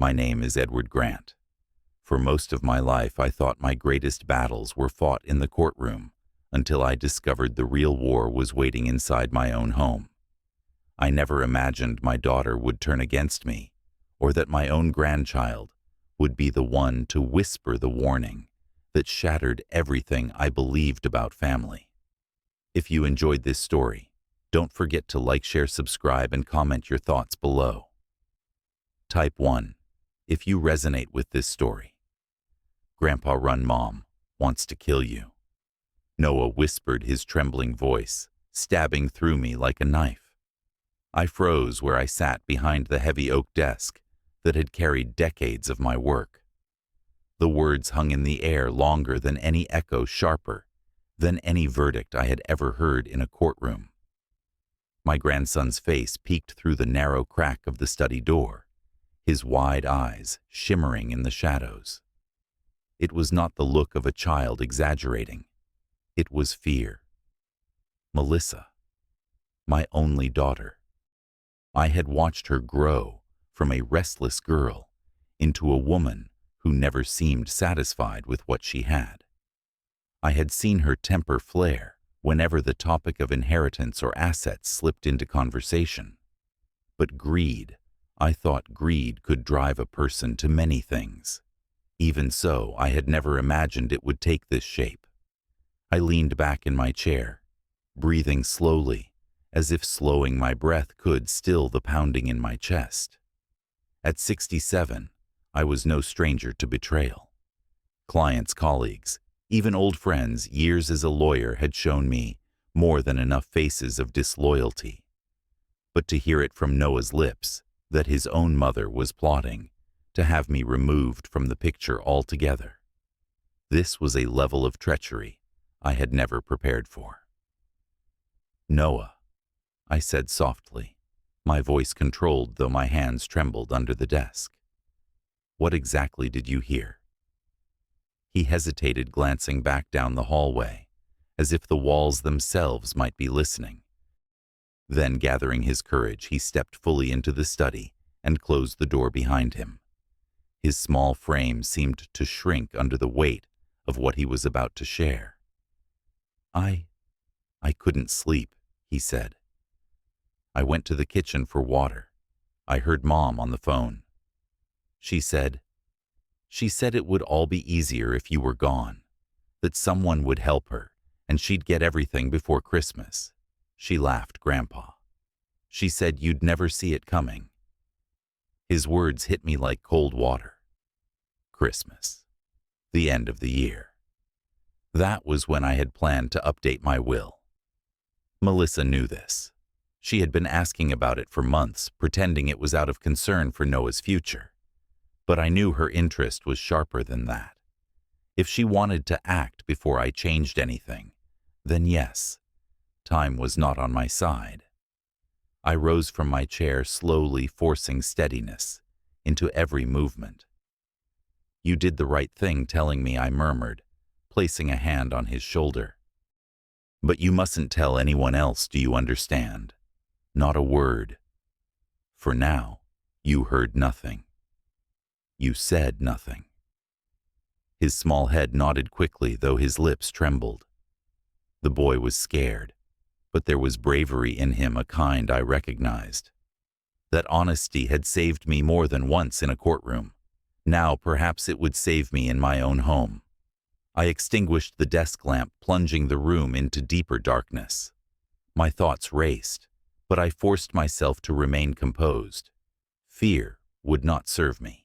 My name is Edward Grant. For most of my life, I thought my greatest battles were fought in the courtroom until I discovered the real war was waiting inside my own home. I never imagined my daughter would turn against me, or that my own grandchild would be the one to whisper the warning that shattered everything I believed about family. If you enjoyed this story, don't forget to like, share, subscribe, and comment your thoughts below. Type 1 if you resonate with this story. Grandpa run mom wants to kill you. Noah whispered, his trembling voice stabbing through me like a knife. I froze where I sat behind the heavy oak desk that had carried decades of my work. The words hung in the air longer than any echo, sharper than any verdict I had ever heard in a courtroom. My grandson's face peeked through the narrow crack of the study door, his wide eyes shimmering in the shadows. It was not the look of a child exaggerating. It was fear. Melissa, my only daughter. I had watched her grow from a restless girl into a woman who never seemed satisfied with what she had. I had seen her temper flare whenever the topic of inheritance or assets slipped into conversation. But greed, I thought greed could drive a person to many things. Even so, I had never imagined it would take this shape. I leaned back in my chair, breathing slowly, as if slowing my breath could still the pounding in my chest. At 67, I was no stranger to betrayal. Clients, colleagues, even old friends, years as a lawyer had shown me more than enough faces of disloyalty. But to hear it from Noah's lips that his own mother was plotting to have me removed from the picture altogether, this was a level of treachery I had never prepared for. "Noah," I said softly, my voice controlled though my hands trembled under the desk. "What exactly did you hear?" He hesitated, glancing back down the hallway, as if the walls themselves might be listening. Then, gathering his courage, he stepped fully into the study and closed the door behind him. His small frame seemed to shrink under the weight of what he was about to share. I couldn't sleep," he said. "I went to the kitchen for water. I heard Mom on the phone. She said it would all be easier if you were gone, that someone would help her, and she'd get everything before Christmas." She laughed, "Grandpa. She said you'd never see it coming." His words hit me like cold water. Christmas. The end of the year. That was when I had planned to update my will. Melissa knew this. She had been asking about it for months, pretending it was out of concern for Noah's future. But I knew her interest was sharper than that. If she wanted to act before I changed anything, then yes, time was not on my side. I rose from my chair, slowly forcing steadiness into every movement. "You did the right thing telling me," I murmured, placing a hand on his shoulder. "But you mustn't tell anyone else, do you understand? Not a word. For now, you heard nothing. You said nothing." His small head nodded quickly, though his lips trembled. The boy was scared, but there was bravery in him, a kind I recognized. That honesty had saved me more than once in a courtroom. Now perhaps it would save me in my own home. I extinguished the desk lamp, plunging the room into deeper darkness. My thoughts raced, but I forced myself to remain composed. Fear would not serve me.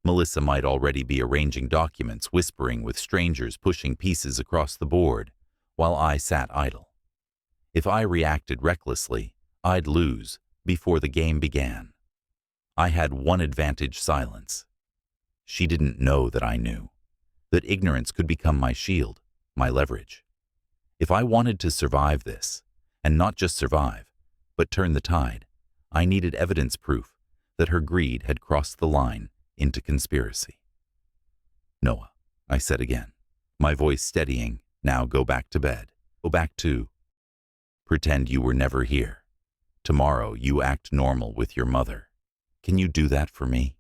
Melissa might already be arranging documents, whispering with strangers, pushing pieces across the board, while I sat idle. If I reacted recklessly, I'd lose before the game began. I had one advantage: silence. She didn't know that I knew, that ignorance could become my shield, my leverage. If I wanted to survive this, and not just survive, but turn the tide, I needed evidence, proof that her greed had crossed the line into conspiracy. "Noah," I said again, my voice steadying. "Now go back to bed. Go back to pretend you were never here. Tomorrow you act normal with your mother. Can you do that for me?"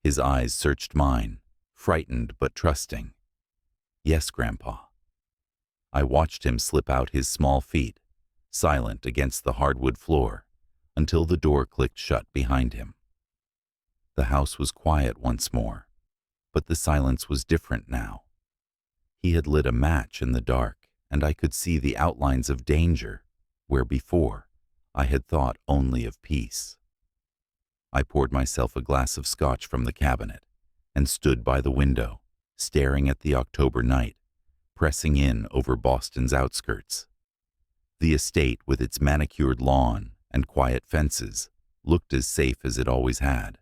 His eyes searched mine, frightened but trusting. "Yes, Grandpa." I watched him slip out his small feet, silent against the hardwood floor, until the door clicked shut behind him. The house was quiet once more, but the silence was different now. He had lit a match in the dark, and I could see the outlines of danger, where before I had thought only of peace. I poured myself a glass of scotch from the cabinet and stood by the window, staring at the October night, pressing in over Boston's outskirts. The estate, with its manicured lawn and quiet fences, looked as safe as it always had.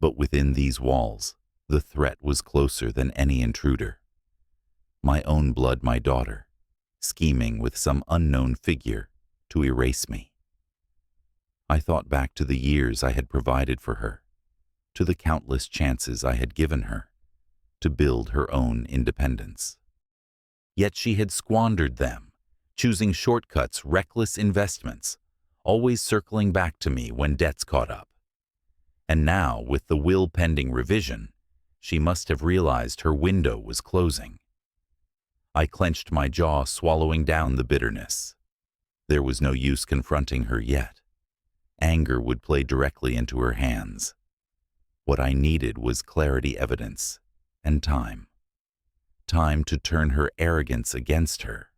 But within these walls, the threat was closer than any intruder. My own blood, my daughter, scheming with some unknown figure to erase me. I thought back to the years I had provided for her, to the countless chances I had given her to build her own independence. Yet she had squandered them, choosing shortcuts, reckless investments, always circling back to me when debts caught up. And now, with the will pending revision, she must have realized her window was closing. I clenched my jaw, swallowing down the bitterness. There was no use confronting her yet. Anger would play directly into her hands. What I needed was clarity, evidence, and time. Time to turn her arrogance against her.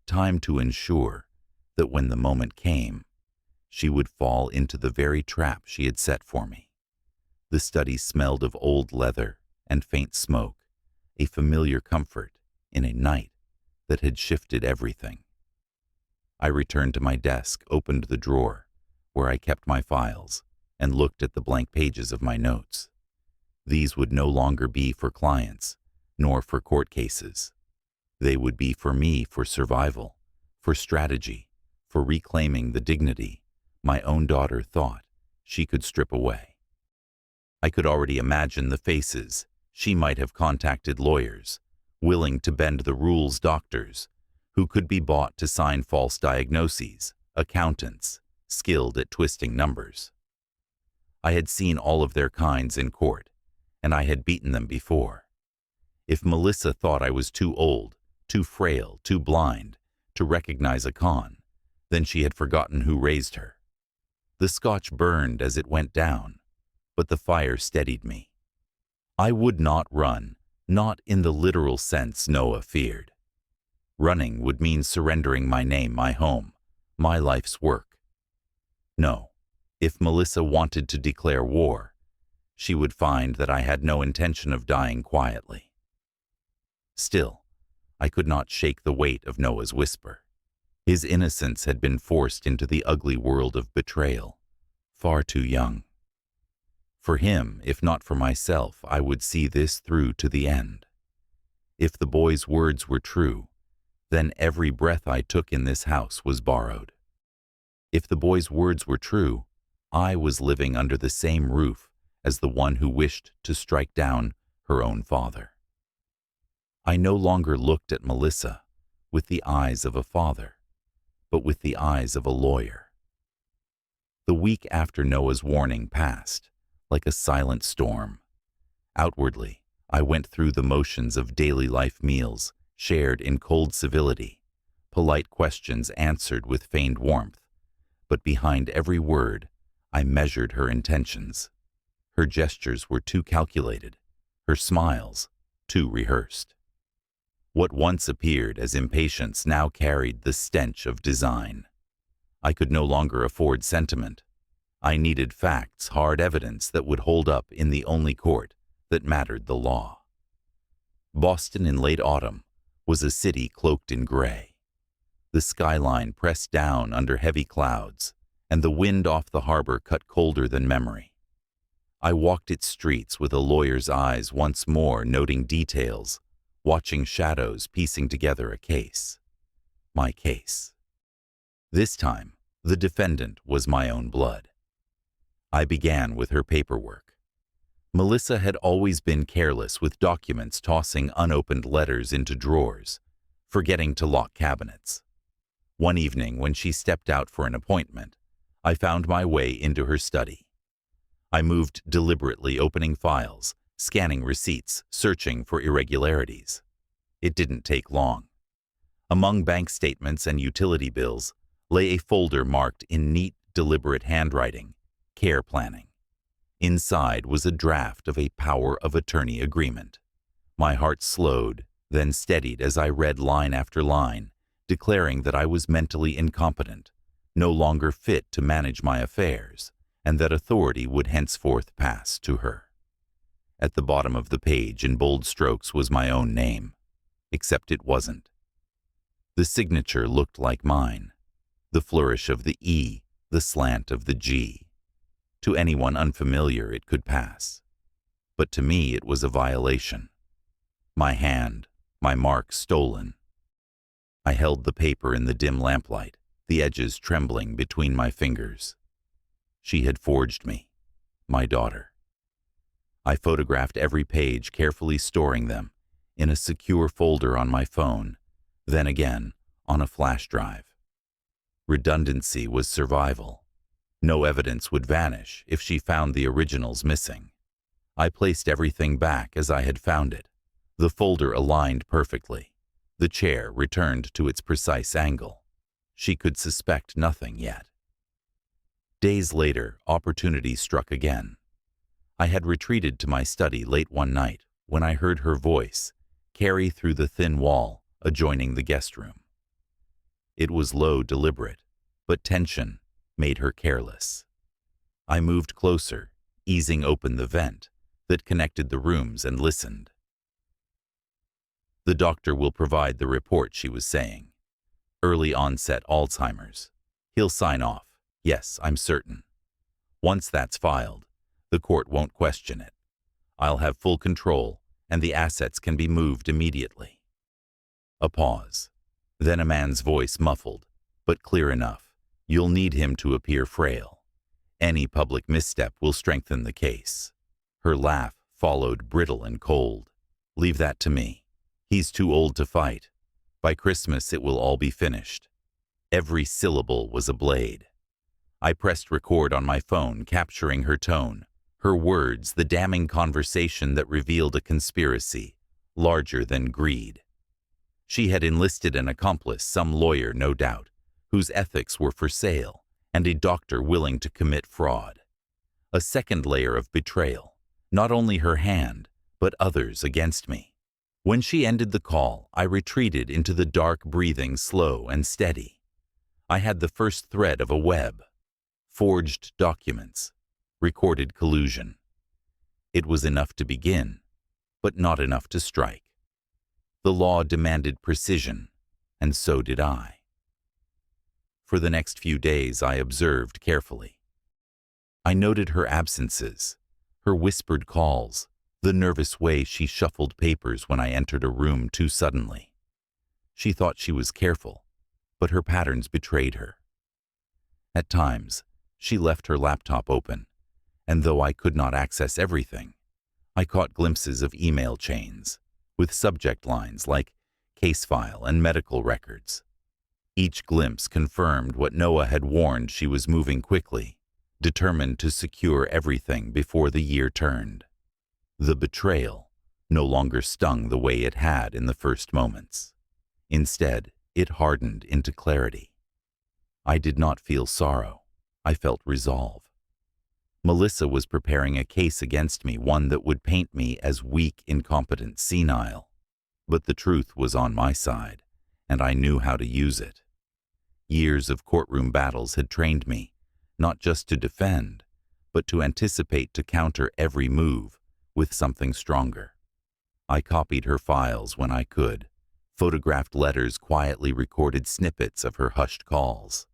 Time to ensure that when the moment came, she would fall into the very trap she had set for me. The study smelled of old leather and faint smoke, a familiar comfort in a night that had shifted everything. I returned to my desk, opened the drawer where I kept my files, and looked at the blank pages of my notes. These would no longer be for clients, nor for court cases. They would be for me, for survival, for strategy, for reclaiming the dignity my own daughter thought she could strip away. I could already imagine the faces. She might have contacted lawyers, willing to bend the rules, doctors, who could be bought to sign false diagnoses, accountants, skilled at twisting numbers. I had seen all of their kinds in court, and I had beaten them before. If Melissa thought I was too old, too frail, too blind to recognize a con, then she had forgotten who raised her. The scotch burned as it went down, but the fire steadied me. I would not run, not in the literal sense Noah feared. Running would mean surrendering my name, my home, my life's work. No, if Melissa wanted to declare war, she would find that I had no intention of dying quietly. Still, I could not shake the weight of Noah's whisper. His innocence had been forced into the ugly world of betrayal, far too young. For him, if not for myself, I would see this through to the end. If the boy's words were true, then every breath I took in this house was borrowed. If the boy's words were true, I was living under the same roof as the one who wished to strike down her own father. I no longer looked at Melissa with the eyes of a father, but with the eyes of a lawyer. The week after Noah's warning passed, like a silent storm. Outwardly, I went through the motions of daily life, meals shared in cold civility, polite questions answered with feigned warmth, but behind every word, I measured her intentions. Her gestures were too calculated, her smiles too rehearsed. What once appeared as impatience now carried the stench of design. I could no longer afford sentiment. I needed facts, hard evidence that would hold up in the only court that mattered, the law. Boston in late autumn was a city cloaked in gray. The skyline pressed down under heavy clouds, and the wind off the harbor cut colder than memory. I walked its streets with a lawyer's eyes once more, noting details, watching shadows, piecing together a case. My case. This time, the defendant was my own blood. I began with her paperwork. Melissa had always been careless with documents, tossing unopened letters into drawers, forgetting to lock cabinets. One evening, when she stepped out for an appointment, I found my way into her study. I moved deliberately, opening files, scanning receipts, searching for irregularities. It didn't take long. Among bank statements and utility bills lay a folder marked in neat, deliberate handwriting, care planning. Inside was a draft of a power of attorney agreement. My heart slowed, then steadied as I read line after line, declaring that I was mentally incompetent, no longer fit to manage my affairs, and that authority would henceforth pass to her. At the bottom of the page in bold strokes was my own name, except it wasn't. The signature looked like mine, the flourish of the E, the slant of the G. To anyone unfamiliar it could pass, but to me it was a violation. My hand, my mark stolen. I held the paper in the dim lamplight, the edges trembling between my fingers. She had forged me, my daughter. I photographed every page, carefully storing them in a secure folder on my phone, then again on a flash drive. Redundancy was survival. No evidence would vanish if she found the originals missing. I placed everything back as I had found it. The folder aligned perfectly. The chair returned to its precise angle. She could suspect nothing yet. Days later, opportunity struck again. I had retreated to my study late one night when I heard her voice carry through the thin wall adjoining the guest room. It was low, deliberate, but tension made her careless. I moved closer, easing open the vent that connected the rooms, and listened. "The doctor will provide the report," she was saying. "Early onset Alzheimer's. He'll sign off. Yes, I'm certain. Once that's filed, the court won't question it. I'll have full control, and the assets can be moved immediately." A pause. Then a man's voice, muffled, but clear enough. "You'll need him to appear frail. Any public misstep will strengthen the case." Her laugh followed, brittle and cold. "Leave that to me. He's too old to fight. By Christmas it will all be finished." Every syllable was a blade. I pressed record on my phone, capturing her tone, her words, the damning conversation that revealed a conspiracy larger than greed. She had enlisted an accomplice, some lawyer, no doubt, whose ethics were for sale, and a doctor willing to commit fraud. A second layer of betrayal, not only her hand, but others against me. When she ended the call, I retreated into the dark, breathing slow and steady. I had the first thread of a web. Forged documents, recorded collusion. It was enough to begin, but not enough to strike. The law demanded precision, and so did I. For the next few days I observed carefully. I noted her absences, her whispered calls, the nervous way she shuffled papers when I entered a room too suddenly. She thought she was careful, but her patterns betrayed her. At times, she left her laptop open, and though I could not access everything, I caught glimpses of email chains, with subject lines like case file and medical records. Each glimpse confirmed what Noah had warned. She was moving quickly, determined to secure everything before the year turned. The betrayal no longer stung the way it had in the first moments. Instead, it hardened into clarity. I did not feel sorrow. I felt resolve. Melissa was preparing a case against me, one that would paint me as weak, incompetent, senile. But the truth was on my side, and I knew how to use it. Years of courtroom battles had trained me, not just to defend, but to anticipate, to counter every move with something stronger. I copied her files when I could, photographed letters, quietly recorded snippets of her hushed calls.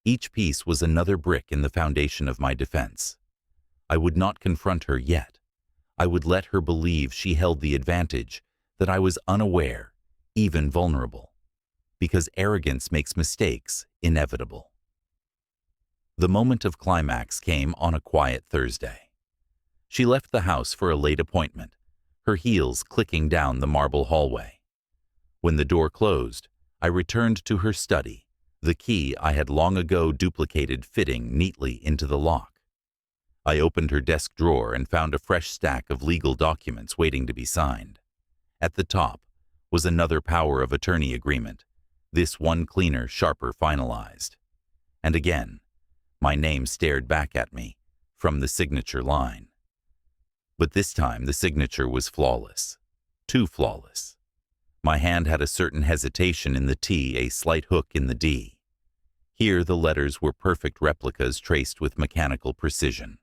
Each piece was another brick in the foundation of my defense. I would not confront her yet. I would let her believe she held the advantage, that I was unaware, even vulnerable, because arrogance makes mistakes inevitable. The moment of climax came on a quiet Thursday. She left the house for a late appointment, her heels clicking down the marble hallway. When the door closed, I returned to her study, the key I had long ago duplicated fitting neatly into the lock. I opened her desk drawer and found a fresh stack of legal documents waiting to be signed. At the top was another power of attorney agreement, this one cleaner, sharper finalized. And again, my name stared back at me from the signature line. But this time the signature was flawless. Too flawless. My hand had a certain hesitation in the T, a slight hook in the D. Here the letters were perfect replicas traced with mechanical precision.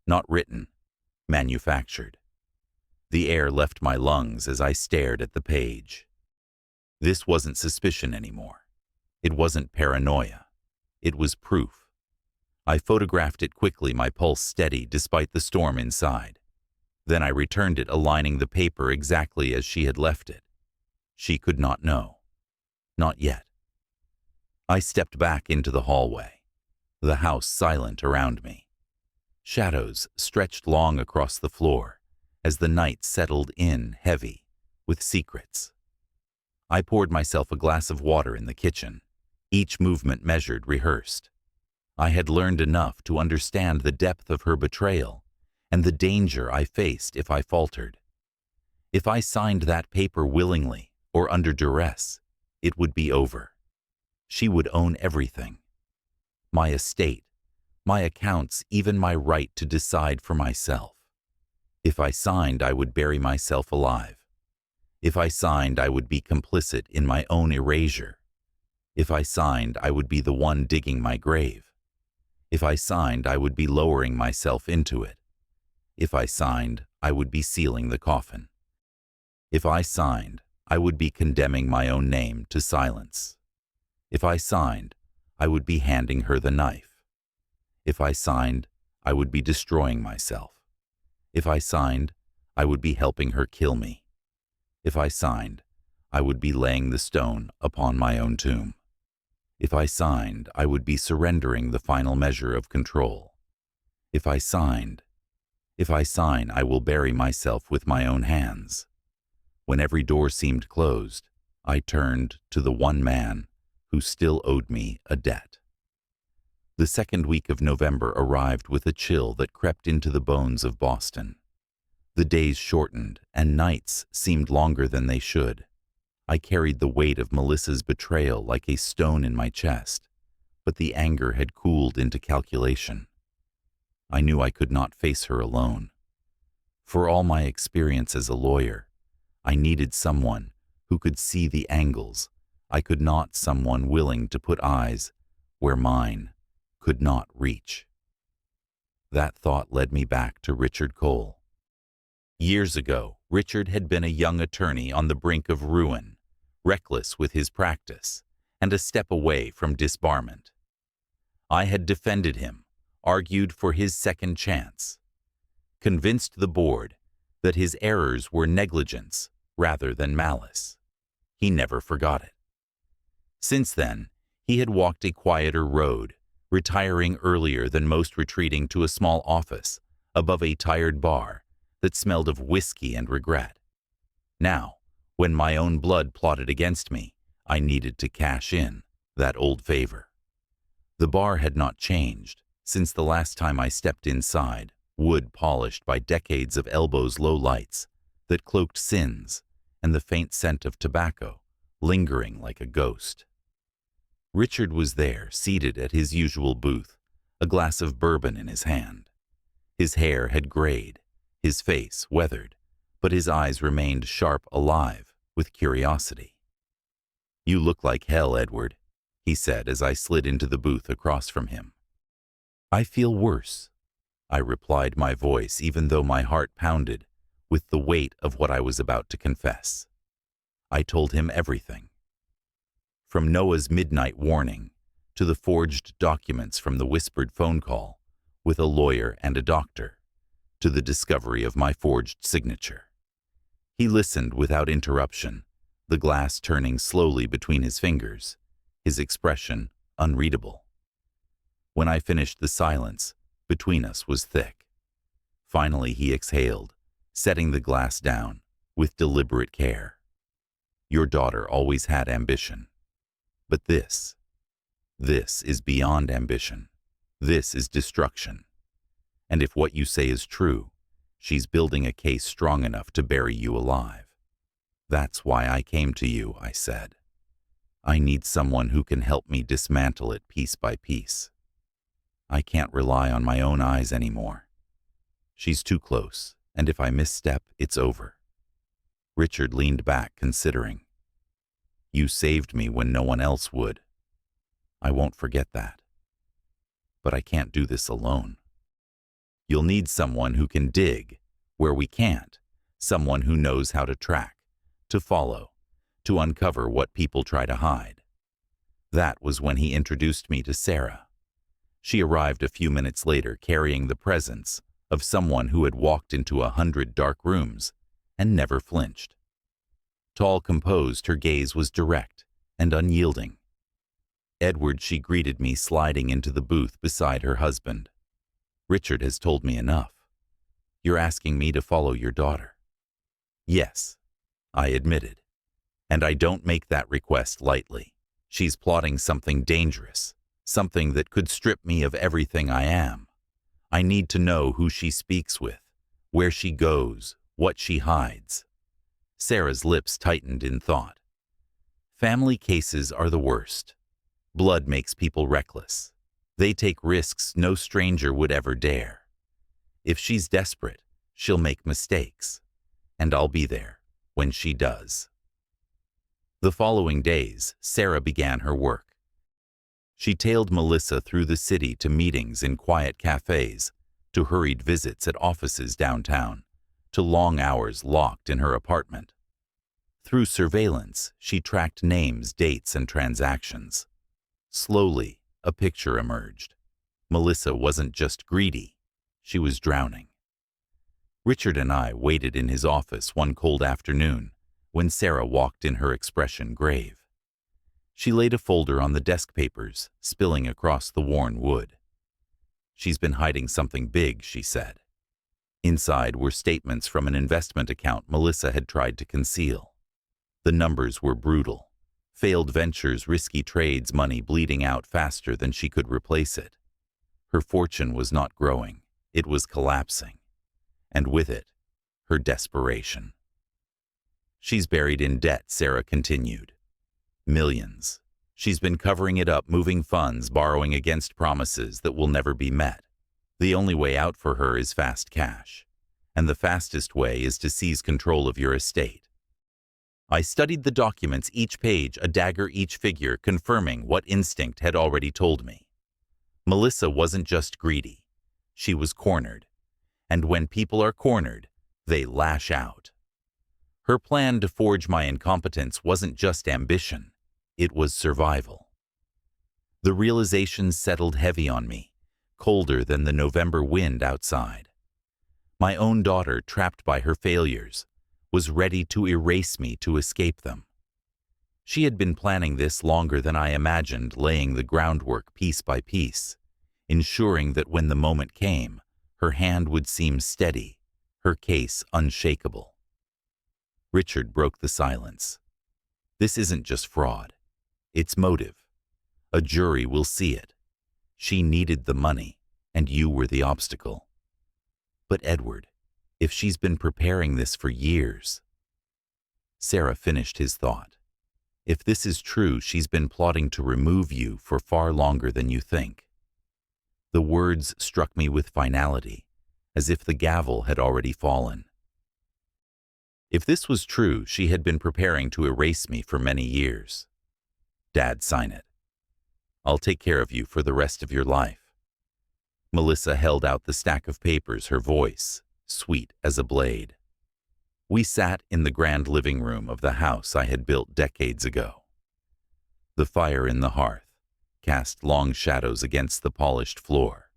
Not written, manufactured. The air left my lungs as I stared at the page. This wasn't suspicion anymore. It wasn't paranoia. It was proof. I photographed it quickly, my pulse steady despite the storm inside. Then I returned it, aligning the paper exactly as she had left it. She could not know. Not yet. I stepped back into the hallway, the house silent around me. Shadows stretched long across the floor as the night settled in heavy with secrets. I poured myself a glass of water in the kitchen, each movement measured, rehearsed. I had learned enough to understand the depth of her betrayal and the danger I faced if I faltered. If I signed that paper willingly or under duress, it would be over. She would own everything. My estate, my accounts, even my right to decide for myself. If I signed, I would bury myself alive. If I signed, I would be complicit in my own erasure. If I signed, I would be the one digging my grave. If I signed, I would be lowering myself into it. If I signed, I would be sealing the coffin. If I signed, I would be condemning my own name to silence. If I signed, I would be handing her the knife. If I signed, I would be destroying myself. If I signed, I would be helping her kill me. If I signed, I would be laying the stone upon my own tomb. If I signed, I would be surrendering the final measure of control. If I sign, I will bury myself with my own hands. When every door seemed closed, I turned to the one man who still owed me a debt. The second week of November arrived with a chill that crept into the bones of Boston. The days shortened, and nights seemed longer than they should. I carried the weight of Melissa's betrayal like a stone in my chest, but the anger had cooled into calculation. I knew I could not face her alone. For all my experience as a lawyer, I needed someone who could see the angles. I could not someone willing to put eyes where mine could not reach. That thought led me back to Richard Cole. Years ago, Richard had been a young attorney on the brink of ruin, reckless with his practice, and a step away from disbarment. I had defended him, argued for his second chance, convinced the board that his errors were negligence rather than malice. He never forgot it. Since then, he had walked a quieter road, retiring earlier than most, retreating to a small office above a tired bar that smelled of whiskey and regret. Now, when my own blood plotted against me, I needed to cash in that old favor. The bar had not changed since the last time I stepped inside, wood polished by decades of elbows, low lights that cloaked sins, and the faint scent of tobacco lingering like a ghost. Richard was there, seated at his usual booth, a glass of bourbon in his hand. His hair had grayed, his face weathered, but his eyes remained sharp, alive with curiosity. "You look like hell, Edward," he said as I slid into the booth across from him. "I feel worse," I replied, my voice even though my heart pounded with the weight of what I was about to confess. I told him everything. From Noah's midnight warning to the forged documents from the whispered phone call with a lawyer and a doctor, to the discovery of my forged signature. He listened without interruption, the glass turning slowly between his fingers, his expression unreadable. When I finished, the silence between us was thick. Finally he exhaled, setting the glass down with deliberate care. "Your daughter always had ambition. But this is beyond ambition. This is destruction. And if what you say is true, she's building a case strong enough to bury you alive. That's why I came to you, I said. I need someone who can help me dismantle it piece by piece. I can't rely on my own eyes anymore. She's too close, and if I misstep, it's over. Richard leaned back, considering. You saved me when no one else would. I won't forget that. But I can't do this alone. You'll need someone who can dig where we can't, someone who knows how to track, to follow, to uncover what people try to hide. That was when he introduced me to Sarah. She arrived a few minutes later carrying the presence of someone who had walked into 100 dark rooms and never flinched. Tall, composed, her gaze was direct and unyielding. Edward, she greeted me, sliding into the booth beside her husband. Richard has told me enough. You're asking me to follow your daughter. Yes, I admitted. And I don't make that request lightly. She's plotting something dangerous, something that could strip me of everything I am. I need to know who she speaks with, where she goes, what she hides. Sarah's lips tightened in thought. Family cases are the worst. Blood makes people reckless. They take risks no stranger would ever dare. If she's desperate, she'll make mistakes, and I'll be there when she does. The following days, Sarah began her work. She tailed Melissa through the city to meetings in quiet cafes, to hurried visits at offices downtown, to long hours locked in her apartment. Through surveillance, she tracked names, dates, and transactions. Slowly, a picture emerged. Melissa wasn't just greedy, she was drowning. Richard and I waited in his office one cold afternoon when Sarah walked in, her expression grave. She laid a folder on the desk, papers spilling across the worn wood. She's been hiding something big, she said. Inside were statements from an investment account Melissa had tried to conceal. The numbers were brutal. Failed ventures, risky trades, money bleeding out faster than she could replace it. Her fortune was not growing, it was collapsing. And with it, her desperation. She's buried in debt, Sarah continued. Millions. She's been covering it up, moving funds, borrowing against promises that will never be met. The only way out for her is fast cash. And the fastest way is to seize control of your estate. I studied the documents, each page a dagger, each figure confirming what instinct had already told me. Melissa wasn't just greedy. She was cornered. And when people are cornered, they lash out. Her plan to forge my incompetence wasn't just ambition, it was survival. The realization settled heavy on me, colder than the November wind outside. My own daughter, trapped by her failures, was ready to erase me to escape them. She had been planning this longer than I imagined, laying the groundwork piece by piece, ensuring that when the moment came, her hand would seem steady, her case unshakable. Richard broke the silence. This isn't just fraud. It's motive. A jury will see it. She needed the money, and you were the obstacle. But Edward, if she's been preparing this for years. Sarah finished his thought. If this is true, she's been plotting to remove you for far longer than you think. The words struck me with finality, as if the gavel had already fallen. If this was true, she had been preparing to erase me for many years. Dad, sign it. I'll take care of you for the rest of your life. Melissa held out the stack of papers, her voice sweet as a blade. We sat in the grand living room of the house I had built decades ago. The fire in the hearth cast long shadows against the polished floor,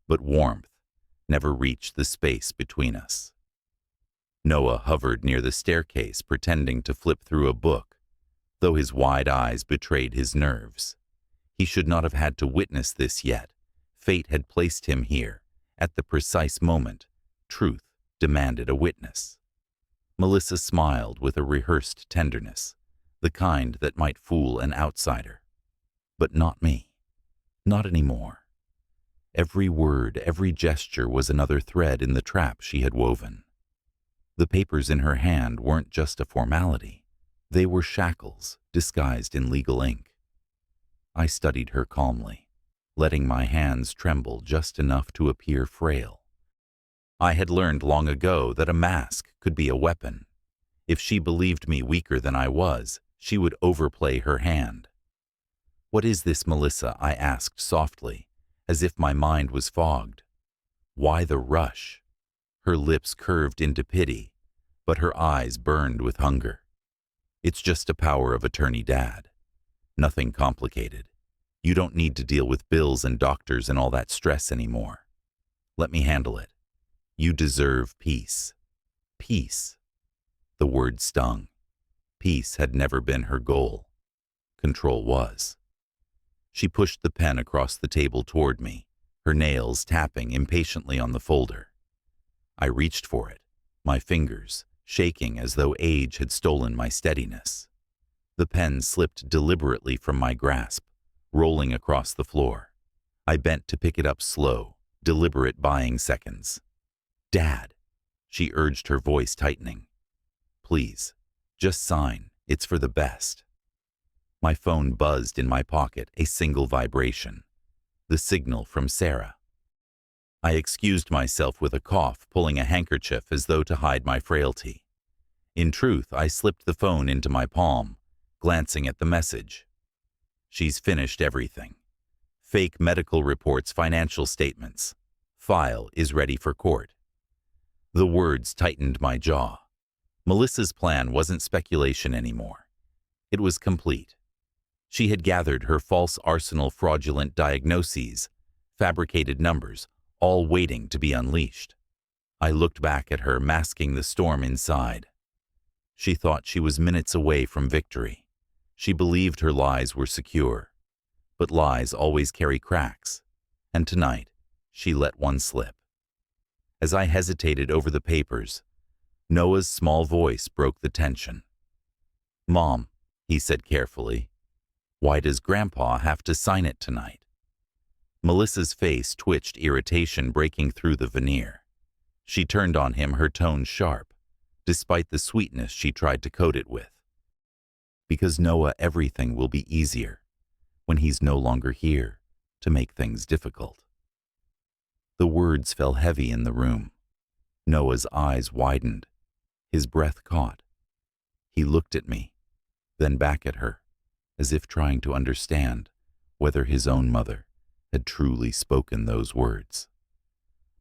but warmth never reached the space between us. Noah hovered near the staircase, pretending to flip through a book, though his wide eyes betrayed his nerves. He should not have had to witness this yet. Fate had placed him here, at the precise moment truth demanded a witness. Melissa smiled with a rehearsed tenderness, the kind that might fool an outsider. But not me. Not anymore. Every word, every gesture was another thread in the trap she had woven. The papers in her hand weren't just a formality. They were shackles disguised in legal ink. I studied her calmly, letting my hands tremble just enough to appear frail. I had learned long ago that a mask could be a weapon. If she believed me weaker than I was, she would overplay her hand. "What is this, Melissa?" I asked softly, as if my mind was fogged. "Why the rush?" Her lips curved into pity, but her eyes burned with hunger. "It's just a power of attorney, Dad. Nothing complicated. You don't need to deal with bills and doctors and all that stress anymore. Let me handle it. You deserve peace." Peace. The word stung. Peace had never been her goal. Control was. She pushed the pen across the table toward me, her nails tapping impatiently on the folder. I reached for it, my fingers shaking as though age had stolen my steadiness. The pen slipped deliberately from my grasp, rolling across the floor. I bent to pick it up slow, deliberate buying seconds. "Dad," she urged, her voice tightening. "Please, just sign. It's for the best." My phone buzzed in my pocket, a single vibration. The signal from Sarah. I excused myself with a cough, pulling a handkerchief as though to hide my frailty. In truth, I slipped the phone into my palm, glancing at the message. "She's finished everything. Fake medical reports, financial statements. File is ready for court." The words tightened my jaw. Melissa's plan wasn't speculation anymore. It was complete. She had gathered her false arsenal, fraudulent diagnoses, fabricated numbers, all waiting to be unleashed. I looked back at her, masking the storm inside. She thought she was minutes away from victory. She believed her lies were secure. But lies always carry cracks, and tonight she let one slip. As I hesitated over the papers, Noah's small voice broke the tension. "Mom," he said carefully, "why does Grandpa have to sign it tonight?" Melissa's face twitched, irritation breaking through the veneer. She turned on him, her tone sharp, despite the sweetness she tried to coat it with. "Because Noah, everything will be easier when he's no longer here to make things difficult." The words fell heavy in the room. Noah's eyes widened. His breath caught. He looked at me, then back at her, as if trying to understand whether his own mother had truly spoken those words.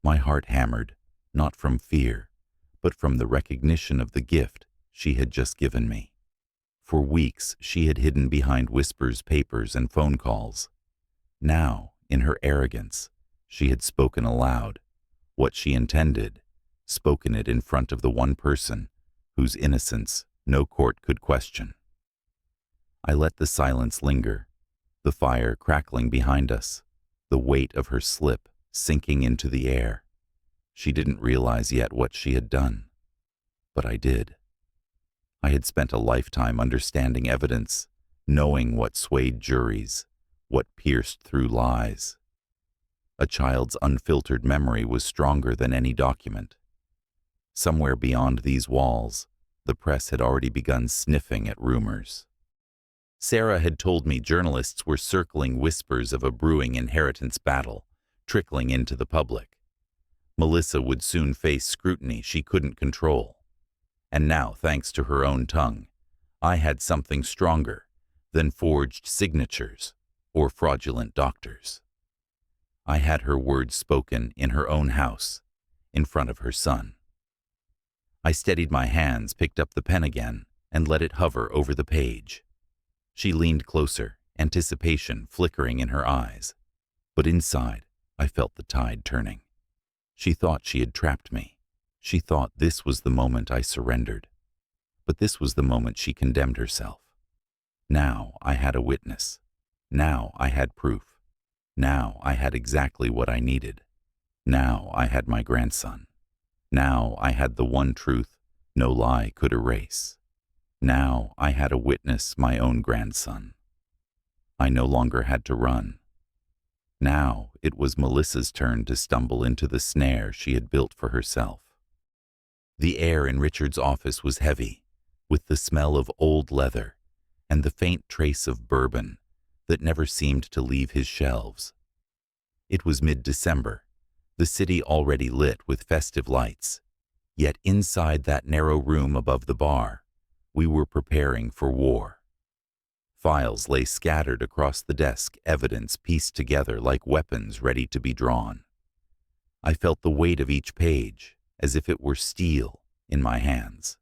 My heart hammered, not from fear, but from the recognition of the gift she had just given me. For weeks, she had hidden behind whispers, papers, and phone calls. Now, in her arrogance, she had spoken aloud what she intended, spoken it in front of the one person whose innocence no court could question. I let the silence linger, the fire crackling behind us, the weight of her slip sinking into the air. She didn't realize yet what she had done, but I did. I had spent a lifetime understanding evidence, knowing what swayed juries, what pierced through lies. A child's unfiltered memory was stronger than any document. Somewhere beyond these walls, the press had already begun sniffing at rumors. Sarah had told me journalists were circling whispers of a brewing inheritance battle, trickling into the public. Melissa would soon face scrutiny she couldn't control. And now, thanks to her own tongue, I had something stronger than forged signatures or fraudulent doctors. I had her words spoken in her own house, in front of her son. I steadied my hands, picked up the pen again, and let it hover over the page. She leaned closer, anticipation flickering in her eyes. But inside, I felt the tide turning. She thought she had trapped me. She thought this was the moment I surrendered. But this was the moment she condemned herself. Now I had a witness. Now I had proof. Now I had exactly what I needed. Now I had my grandson. Now I had the one truth no lie could erase. Now I had a witness, my own grandson. I no longer had to run. Now it was Melissa's turn to stumble into the snare she had built for herself. The air in Richard's office was heavy, with the smell of old leather and the faint trace of bourbon that never seemed to leave his shelves. It was mid-December, the city already lit with festive lights, yet inside that narrow room above the bar, we were preparing for war. Files lay scattered across the desk, evidence pieced together like weapons ready to be drawn. I felt the weight of each page, as if it were steel, in my hands.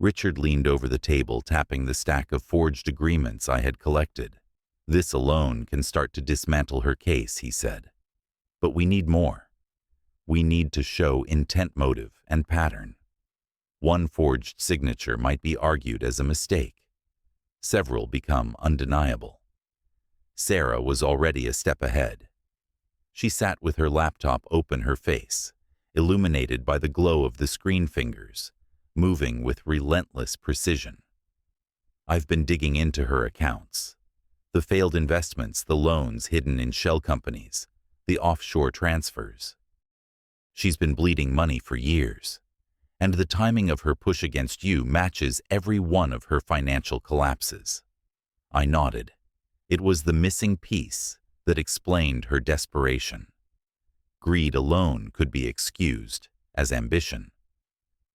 Richard leaned over the table, tapping the stack of forged agreements I had collected. "This alone can start to dismantle her case," he said. "But we need more. We need to show intent, motive, and pattern. One forged signature might be argued as a mistake. Several become undeniable." Sarah was already a step ahead. She sat with her laptop open, her face illuminated by the glow of the screen fingers, moving with relentless precision. I've been digging into her accounts. The failed investments, the loans hidden in shell companies, the offshore transfers. She's been bleeding money for years, and the timing of her push against you matches every one of her financial collapses. I nodded. It was the missing piece that explained her desperation. Greed alone could be excused as ambition,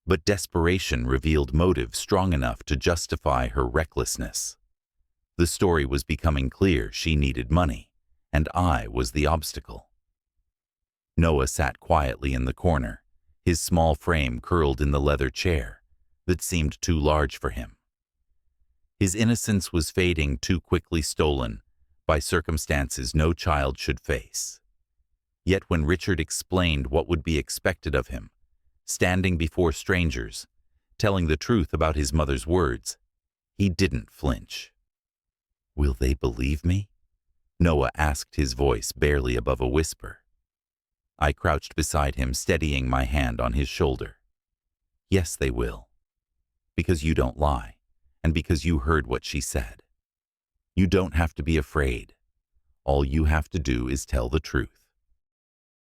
but desperation revealed motive strong enough to justify her recklessness. The story was becoming clear: she needed money, and I was the obstacle. Noah sat quietly in the corner, his small frame curled in the leather chair that seemed too large for him. His innocence was fading, too quickly stolen by circumstances no child should face. Yet when Richard explained what would be expected of him, standing before strangers, telling the truth about his mother's words, he didn't flinch. "Will they believe me?" Noah asked, his voice barely above a whisper. I crouched beside him, steadying my hand on his shoulder. "Yes, they will. Because you don't lie, and because you heard what she said. You don't have to be afraid. All you have to do is tell the truth."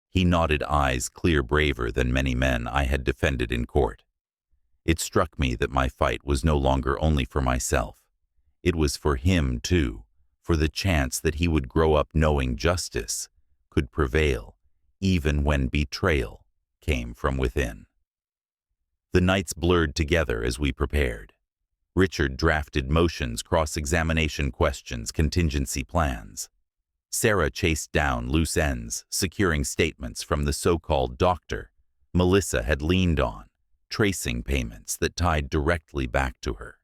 He nodded, eyes clear, braver than many men I had defended in court. It struck me that my fight was no longer only for myself. It was for him, too, for the chance that he would grow up knowing justice could prevail, even when betrayal came from within. The nights blurred together as we prepared. Richard drafted motions, cross-examination questions, contingency plans. Sarah chased down loose ends, securing statements from the so-called doctor Melissa had leaned on, tracing payments that tied directly back to her.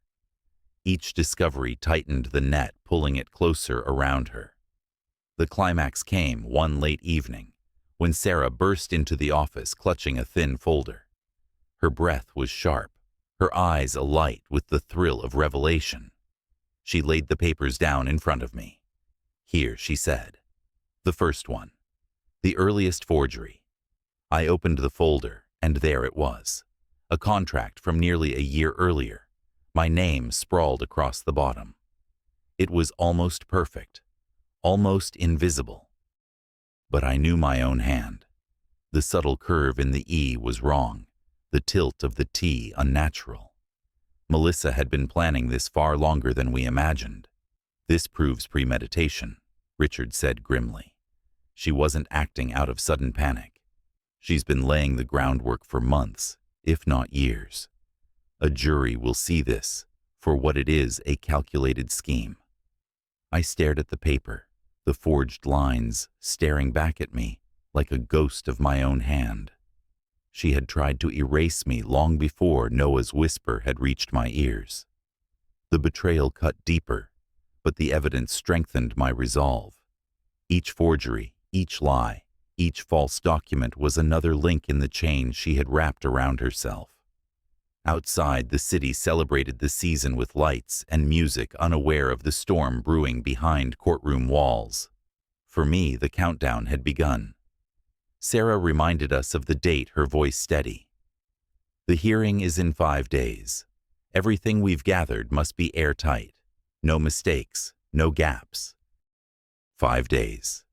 Each discovery tightened the net, pulling it closer around her. The climax came one late evening, when Sarah burst into the office clutching a thin folder. Her breath was sharp, her eyes alight with the thrill of revelation. She laid the papers down in front of me. "Here," she said. "The first one. The earliest forgery." I opened the folder, and there it was. A contract from nearly a year earlier, my name sprawled across the bottom. It was almost perfect, almost invisible. But I knew my own hand. The subtle curve in the E was wrong, the tilt of the T unnatural. Melissa had been planning this far longer than we imagined. "This proves premeditation," Richard said grimly. "She wasn't acting out of sudden panic. She's been laying the groundwork for months, if not years. A jury will see this for what it is, a calculated scheme." I stared at the paper, the forged lines staring back at me like a ghost of my own hand. She had tried to erase me long before Noah's whisper had reached my ears. The betrayal cut deeper, but the evidence strengthened my resolve. Each forgery, each lie, each false document was another link in the chain she had wrapped around herself. Outside, the city celebrated the season with lights and music, unaware of the storm brewing behind courtroom walls. For me, the countdown had begun. Sarah reminded us of the date, her voice steady. "The hearing is in 5 days. Everything we've gathered must be airtight. No mistakes, no gaps." 5 days.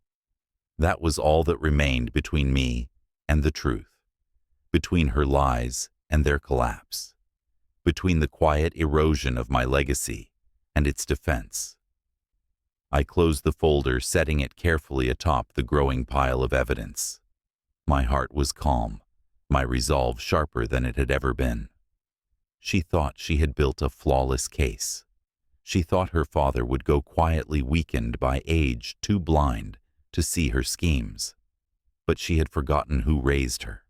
That was all that remained between me and the truth, between her lies and their collapse, between the quiet erosion of my legacy and its defense. I closed the folder, setting it carefully atop the growing pile of evidence. My heart was calm, my resolve sharper than it had ever been. She thought she had built a flawless case. She thought her father would go quietly, weakened by age, too blind to see her schemes. But she had forgotten who raised her.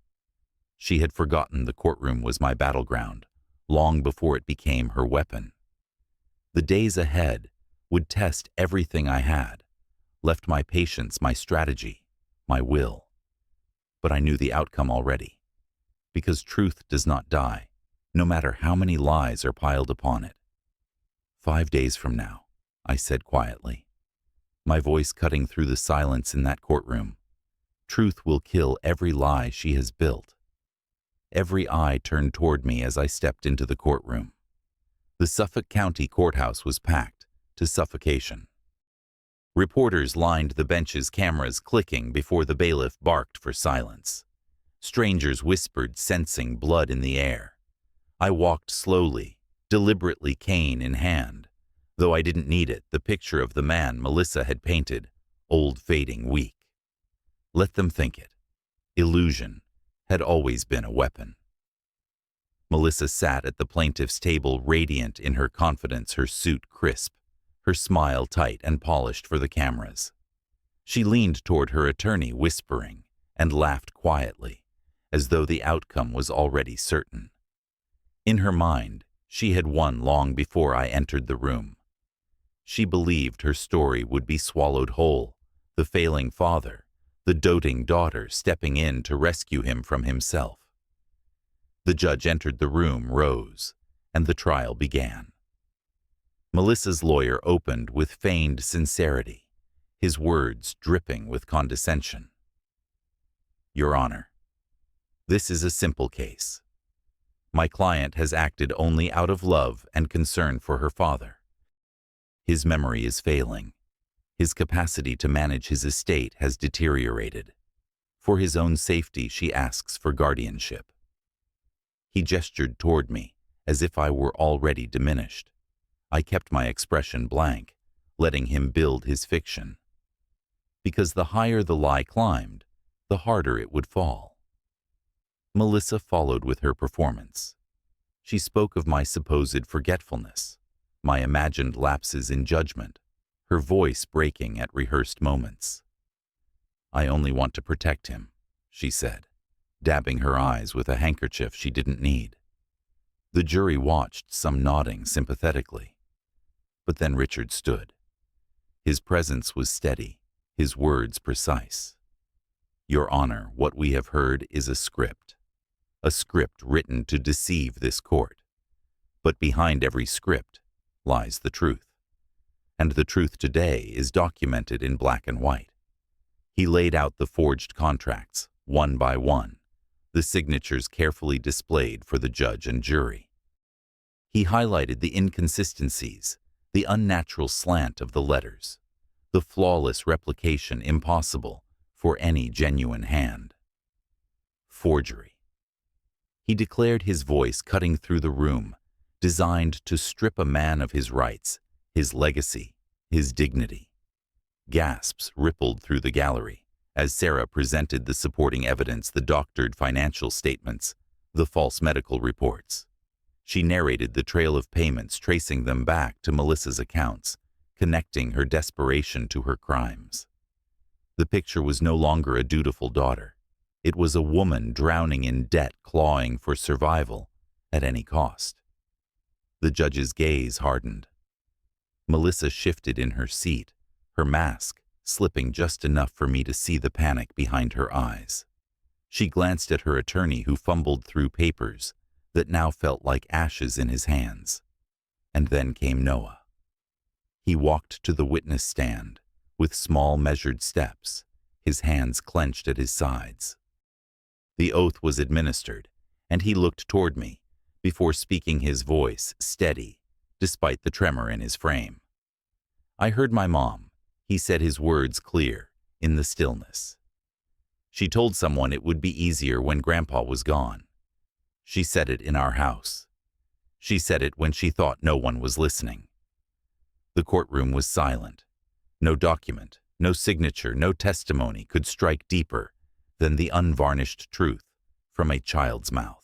She had forgotten the courtroom was my battleground, long before it became her weapon. The days ahead would test everything I had, left my patience, my strategy, my will. But I knew the outcome already, because truth does not die, no matter how many lies are piled upon it. 5 days from now, I said quietly, my voice cutting through the silence in that courtroom. Truth will kill every lie she has built. Every eye turned toward me as I stepped into the courtroom. The Suffolk County Courthouse was packed to suffocation. Reporters lined the benches, cameras clicking before the bailiff barked for silence. Strangers whispered, sensing blood in the air. I walked slowly, deliberately, cane in hand. Though I didn't need it, the picture of the man Melissa had painted, old, fading, weak. Let them think it. Illusion had always been a weapon. Melissa sat at the plaintiff's table, radiant in her confidence, her suit crisp, her smile tight and polished for the cameras. She leaned toward her attorney, whispering, and laughed quietly, as though the outcome was already certain. In her mind, she had won long before I entered the room. She believed her story would be swallowed whole, the failing father, the doting daughter stepping in to rescue him from himself. The judge entered the room, rose, and the trial began. Melissa's lawyer opened with feigned sincerity, his words dripping with condescension. Your Honor, this is a simple case. My client has acted only out of love and concern for her father. His memory is failing. His capacity to manage his estate has deteriorated. For his own safety, she asks for guardianship. He gestured toward me, as if I were already diminished. I kept my expression blank, letting him build his fiction. Because the higher the lie climbed, the harder it would fall. Melissa followed with her performance. She spoke of my supposed forgetfulness, my imagined lapses in judgment, her voice breaking at rehearsed moments. I only want to protect him, she said, dabbing her eyes with a handkerchief she didn't need. The jury watched, some nodding sympathetically. But then Richard stood. His presence was steady, his words precise. Your Honor, what we have heard is a script written to deceive this court. But behind every script lies the truth. And the truth today is documented in black and white. He laid out the forged contracts, one by one, the signatures carefully displayed for the judge and jury. He highlighted the inconsistencies, the unnatural slant of the letters, the flawless replication impossible for any genuine hand. Forgery. He declared, his voice cutting through the room, designed to strip a man of his rights, his legacy, his dignity. Gasps rippled through the gallery as Sarah presented the supporting evidence, the doctored financial statements, the false medical reports. She narrated the trail of payments, tracing them back to Melissa's accounts, connecting her desperation to her crimes. The picture was no longer a dutiful daughter. It was a woman drowning in debt, clawing for survival at any cost. The judge's gaze hardened. Melissa shifted in her seat, her mask slipping just enough for me to see the panic behind her eyes. She glanced at her attorney, who fumbled through papers that now felt like ashes in his hands. And then came Noah. He walked to the witness stand with small, measured steps, his hands clenched at his sides. The oath was administered, and he looked toward me before speaking, his voice steady, despite the tremor in his frame. I heard my mom. He said, his words clear, in the stillness. She told someone it would be easier when Grandpa was gone. She said it in our house. She said it when she thought no one was listening. The courtroom was silent. No document, no signature, no testimony could strike deeper than the unvarnished truth from a child's mouth.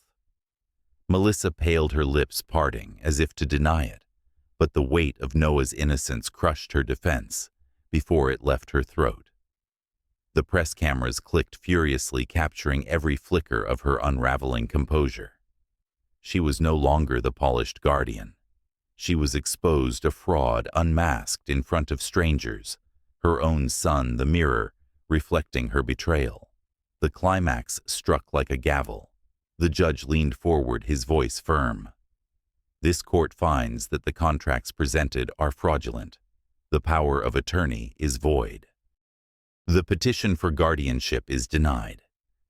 Melissa paled, her lips parting as if to deny it, but the weight of Noah's innocence crushed her defense before it left her throat. The press cameras clicked furiously, capturing every flicker of her unraveling composure. She was no longer the polished guardian. She was exposed, a fraud, unmasked in front of strangers, her own son, the mirror, reflecting her betrayal. The climax struck like a gavel. The judge leaned forward, his voice firm. This court finds that the contracts presented are fraudulent. The power of attorney is void. The petition for guardianship is denied.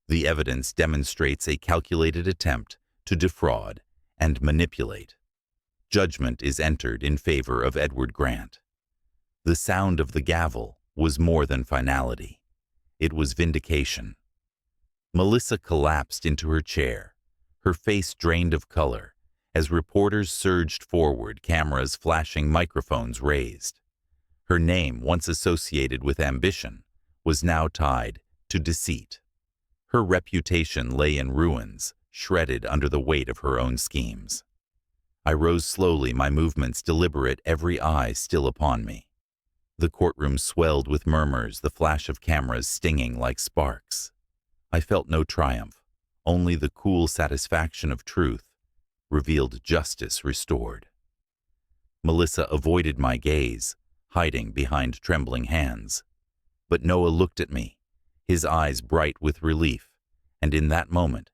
The evidence demonstrates a calculated attempt to defraud and manipulate. Judgment is entered in favor of Edward Grant. The sound of the gavel was more than finality. It was vindication. Melissa collapsed into her chair, her face drained of color, as reporters surged forward, cameras flashing, microphones raised. Her name, once associated with ambition, was now tied to deceit. Her reputation lay in ruins, shredded under the weight of her own schemes. I rose slowly, my movements deliberate, every eye still upon me. The courtroom swelled with murmurs, the flash of cameras stinging like sparks. I felt no triumph, only the cool satisfaction of truth, revealed justice restored. Melissa avoided my gaze, hiding behind trembling hands. But Noah looked at me, his eyes bright with relief, and in that moment,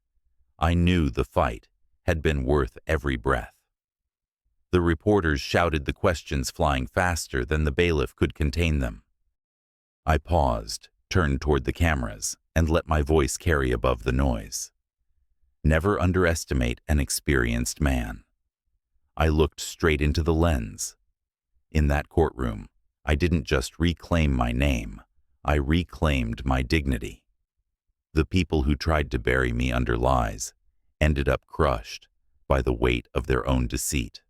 I knew the fight had been worth every breath. The reporters shouted, the questions flying faster than the bailiff could contain them. I paused, turned toward the cameras, and let my voice carry above the noise. Never underestimate an experienced man. I looked straight into the lens. In that courtroom, I didn't just reclaim my name, I reclaimed my dignity. The people who tried to bury me under lies ended up crushed by the weight of their own deceit.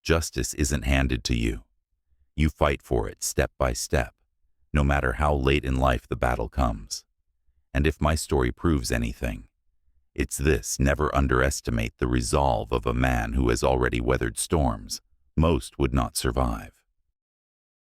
Justice isn't handed to you. You fight for it step by step, no matter how late in life the battle comes. And if my story proves anything, it's this: never underestimate the resolve of a man who has already weathered storms most would not survive.